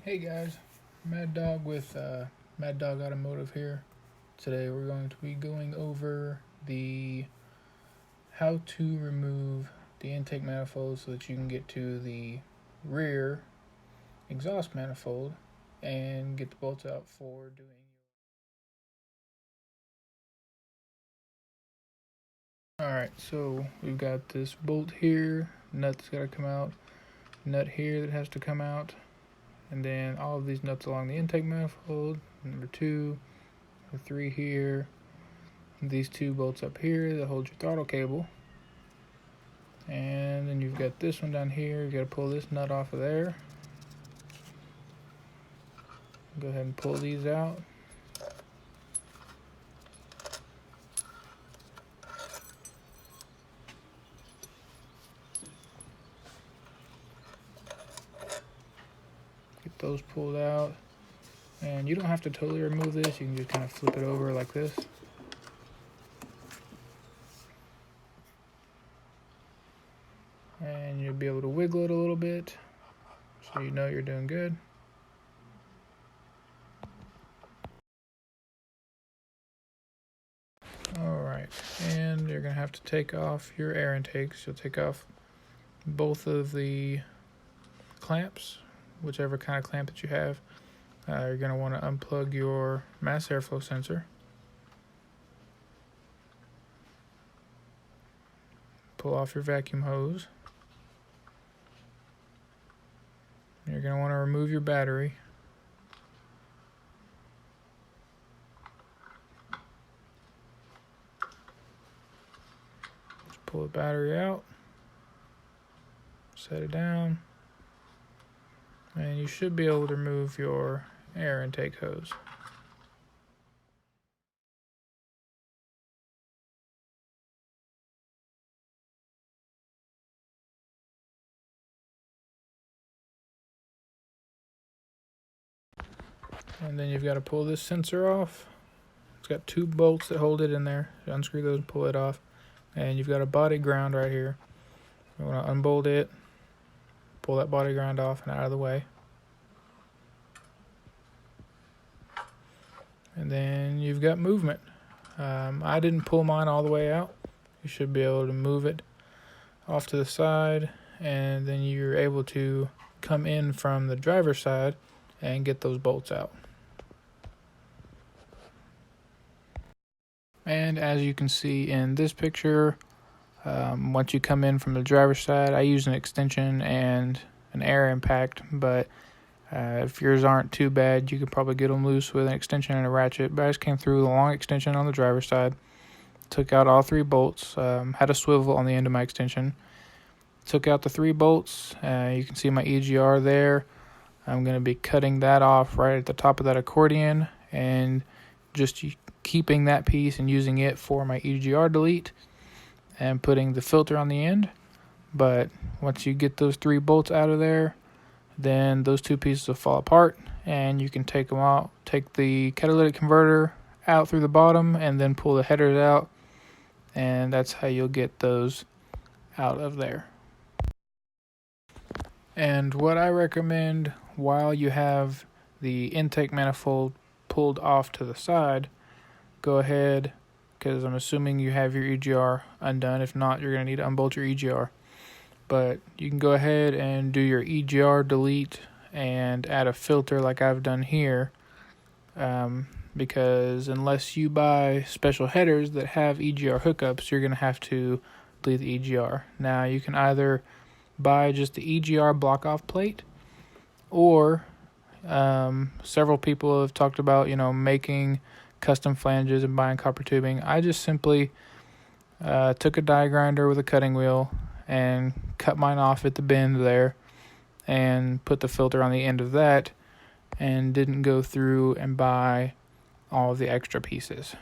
Hey guys, Mad Dog with Mad Dog Automotive here. Today we're going to be going over the how to remove the intake manifold so that you can get to the rear exhaust manifold and get the bolts out for doing. Alright, so we've got this bolt here, nut that's got to come out, nut here that has to come out, and then all of these nuts along the intake manifold, number 2, number 3 here, these 2 bolts up here that hold your throttle cable, and then you've got this one down here. You got to pull this nut off of there. Go ahead and pull these out. Get those pulled out, and you don't have to totally remove this. You can just kind of flip it over like this. And you'll be able to wiggle it a little bit so you know you're doing good. Alright, and you're going to have to take off your air intakes. You'll take off both of the clamps, whichever kind of clamp that you have. You're going to want to unplug your mass airflow sensor. Pull off your vacuum hose. You're going to want to remove your battery. Just pull the battery out, set it down, and you should be able to remove your air intake hose. And then you've got to pull this sensor off. It's got 2 bolts that hold it in there. You unscrew those and pull it off. And you've got a body ground right here. You want to unbolt it, pull that body ground off and out of the way. And then you've got movement. I didn't pull mine all the way out. You should be able to move it off to the side, and then you're able to come in from the driver's side and get those bolts out. And as you can see in this picture, once you come in from the driver's side, I use an extension and an air impact, but if yours aren't too bad, you could probably get them loose with an extension and a ratchet. But I just came through the long extension on the driver's side, took out all 3 bolts, had a swivel on the end of my extension, took out the 3 bolts. You can see my EGR there. I'm going to be cutting that off right at the top of that accordion and just keeping that piece and using it for my EGR Delete and putting the filter on the end. But once you get those 3 bolts out of there, then those 2 pieces will fall apart and you can take them out, take the catalytic converter out through the bottom and then pull the headers out, and that's how you'll get those out of there. And what I recommend while you have the intake manifold pulled off to the side, go ahead, because I'm assuming you have your EGR undone. If not, you're going to need to unbolt your EGR. But you can go ahead and do your EGR delete and add a filter like I've done here, because unless you buy special headers that have EGR hookups, you're going to have to delete the EGR. Now you can either buy just the EGR block-off plate, or several people have talked about, making custom flanges and buying copper tubing. I just simply took a die grinder with a cutting wheel and cut mine off at the bend there and put the filter on the end of that, and didn't go through and buy all of the extra pieces.